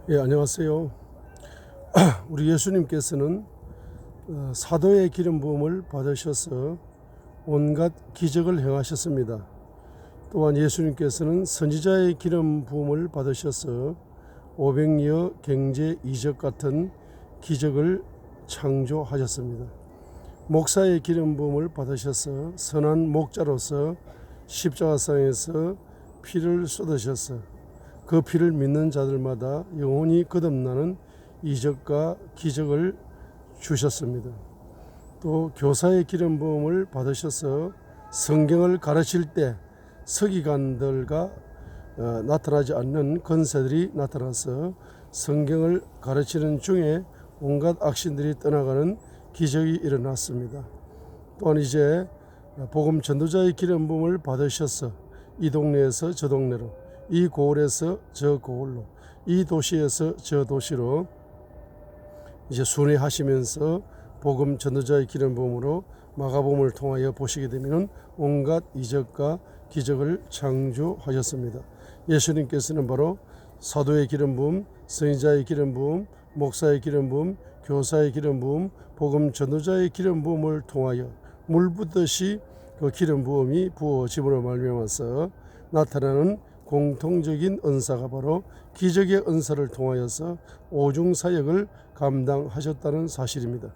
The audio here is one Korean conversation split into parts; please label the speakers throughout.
Speaker 1: 예, 안녕하세요. 우리 예수님께서는 사도의 기름 부음을 받으셔서 온갖 기적을 행하셨습니다. 또한 예수님께서는 선지자의 기름 부음을 받으셔서 500여 경제 이적 같은 기적을 창조하셨습니다. 목사의 기름 부음을 받으셔서 선한 목자로서 십자가상에서 피를 쏟으셔서 그 피를 믿는 자들마다 영원히 거듭나는 이적과 기적을 주셨습니다. 또 교사의 기름 부음을 받으셔서 성경을 가르칠 때 서기관들과 나타나지 않는 권세들이 나타나서 성경을 가르치는 중에 온갖 악신들이 떠나가는 기적이 일어났습니다. 또한 이제 복음 전도자의 기름 부음을 받으셔서 이 동네에서 저 동네로, 이 고을에서 저 고을로, 이 도시에서 저 도시로 이제 순회하시면서 복음 전도자의 기름 부음으로 마가복음을 통하여 보시게 되면 온갖 이적과 기적을 창조하셨습니다. 예수님께서는 바로 사도의 기름 부음, 선지자의 기름 부음, 목사의 기름 부음, 교사의 기름 부음, 복음 전도자의 기름 부음을 통하여 물 붓듯이 그 기름 부음이 부어짐으로 말미암아서 나타나는 공통적인 은사가 바로 기적의 은사를 통하여서 오중사역을 감당하셨다는 사실입니다.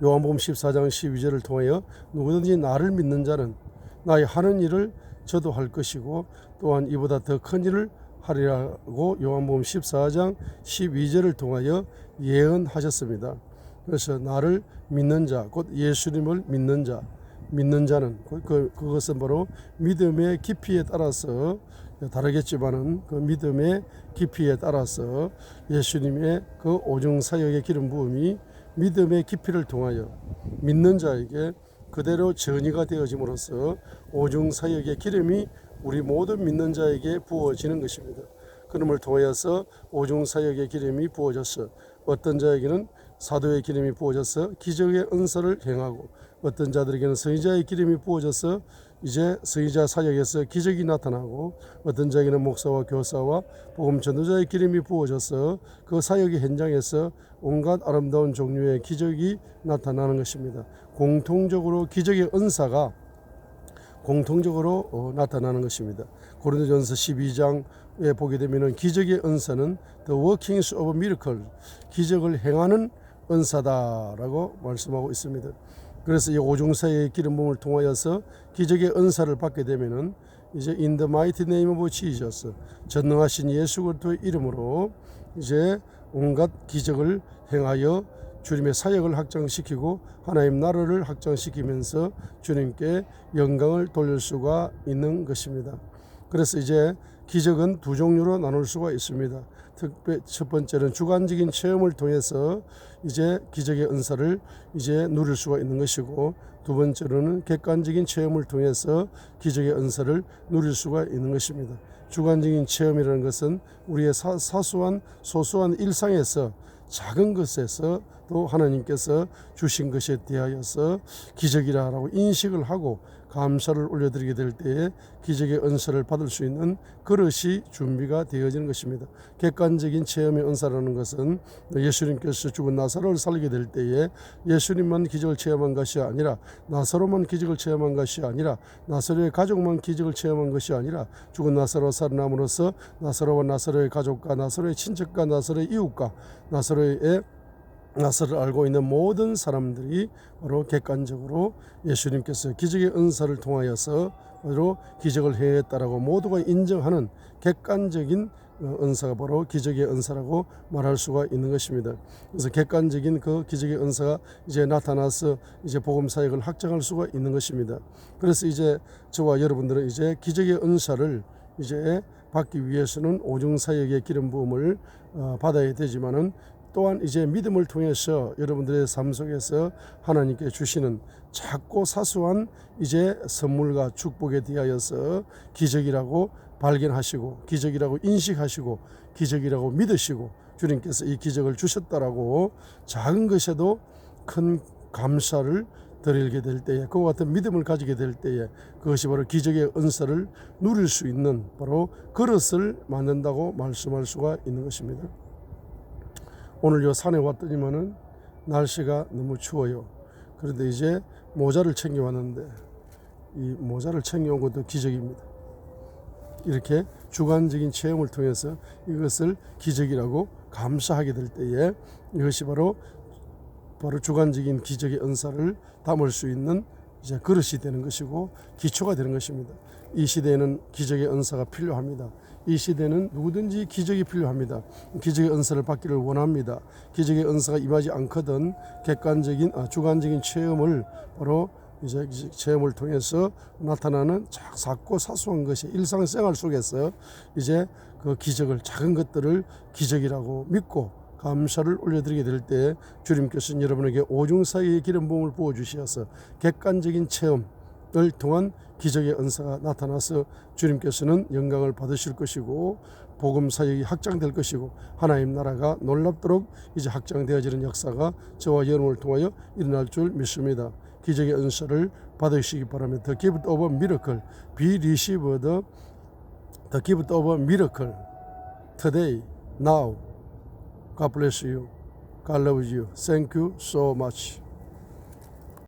Speaker 1: 요한복음 14장 12절을 통하여 누구든지 나를 믿는 자는 나의 하는 일을 저도 할 것이고 또한 이보다 더 큰 일을 하리라고 요한복음 14장 12절을 통하여 예언하셨습니다. 그래서 나를 믿는 자, 곧 예수님을 믿는 자, 믿는 자는 그것은 바로 믿음의 깊이에 따라서 다르겠지만은 그 믿음의 깊이에 따라서 예수님의 그 오중사역의 기름 부음이 믿음의 깊이를 통하여 믿는 자에게 그대로 전이가 되어짐으로써 오중사역의 기름이 우리 모든 믿는 자에게 부어지는 것입니다. 그럼을 통하여서 오중사역의 기름이 부어져서 어떤 자에게는 사도의 기름이 부어져서 기적의 은사를 행하고 어떤 자들에게는 선지자의 기름이 부어져서 이제 선지자 사역에서 기적이 나타나고 어떤 자에게는 목사와 교사와 복음 전도자의 기름이 부어져서 그 사역의 현장에서 온갖 아름다운 종류의 기적이 나타나는 것입니다. 공통적으로 기적의 은사가 공통적으로 나타나는 것입니다. 고린도전서 12장에 보게 되면 기적의 은사는 The workings of miracle, 기적을 행하는 은사다라고 말씀하고 있습니다. 그래서 이 오중사의 기름 부음을 통하여서 기적의 은사를 받게 되면은 이제 in the mighty name of Jesus, 전능하신 예수 그리스도의 이름으로 이제 온갖 기적을 행하여 주님의 사역을 확장시키고 하나님 나라를 확장시키면서 주님께 영광을 돌릴 수가 있는 것입니다. 그래서 이제 기적은 두 종류로 나눌 수가 있습니다. 특별히 첫 번째는 주관적인 체험을 통해서 이제 기적의 은사를 이제 누릴 수가 있는 것이고, 두 번째로는 객관적인 체험을 통해서 기적의 은사를 누릴 수가 있는 것입니다. 주관적인 체험이라는 것은 우리의 사소한 소소한 일상에서 작은 것에서 또 하나님께서 주신 것에 대하여서 기적이라고 인식을 하고 감사를 올려드리게 될 때에 기적의 은사를 받을 수 있는 그릇이 준비가 되어지는 것입니다. 객관적인 체험의 은사라는 것은 예수님께서 죽은 나사로를 살리게 될 때에 예수님만 기적을 체험한 것이 아니라, 나사로만 기적을 체험한 것이 아니라, 나사로의 가족만 기적을 체험한 것이 아니라, 죽은 나사로가 살아남으로써 나사로와 나사로의 가족과 나사로의 친척과 나사로의 이웃과 나사로를 알고 있는 모든 사람들이 바로 객관적으로 예수님께서 기적의 은사를 통하여서 바로 기적을 행했다라고 모두가 인정하는 객관적인 은사가 바로 기적의 은사라고 말할 수가 있는 것입니다. 그래서 객관적인 그 기적의 은사가 이제 나타나서 이제 복음 사역을 확장할 수가 있는 것입니다. 그래서 이제 저와 여러분들은 이제 기적의 은사를 이제 받기 위해서는 오중사역의 기름 부음을 받아야 되지만은 또한 이제 믿음을 통해서 여러분들의 삶 속에서 하나님께 주시는 작고 사소한 이제 선물과 축복에 대하여서 기적이라고 발견하시고 기적이라고 인식하시고 기적이라고 믿으시고 주님께서 이 기적을 주셨다라고 작은 것에도 큰 감사를 드리게 될 때에, 그와 같은 믿음을 가지게 될 때에 그것이 바로 기적의 은사를 누릴 수 있는 바로 그릇을 만든다고 말씀할 수가 있는 것입니다. 오늘 요 산에 왔더니만은 날씨가 너무 추워요. 그런데 이제 모자를 챙겨왔는데 이 모자를 챙겨온 것도 기적입니다. 이렇게 주관적인 체험을 통해서 이것을 기적이라고 감사하게 될 때에 이것이 바로 주관적인 기적의 은사를 담을 수 있는 이제 그릇이 되는 것이고 기초가 되는 것입니다. 이 시대에는 기적의 은사가 필요합니다. 이 시대는 누구든지 기적이 필요합니다. 기적의 은사를 받기를 원합니다. 기적의 은사가 임하지 않거든 주관적인 체험을 바로 이제 체험을 통해서 나타나는 작고 사소한 것이 일상생활 속에서 이제 그 기적을, 작은 것들을 기적이라고 믿고 감사를 올려드리게 될 때 주님께서는 여러분에게 오중사의 기름 부음을 부어주셔서 객관적인 체험을 통한 기적의 은사가 나타나서 주님께서는 영광을 받으실 것이고 복음 사역이 확장될 것이고 하나님 나라가 놀랍도록 이제 확장되어지는 역사가 저와 여러분을 통하여 일어날 줄 믿습니다. 기적의 은사를 받으시기 바랍니다. The gift of a miracle, be received the gift of a miracle today, now. God bless you. God loves you. Thank you so much.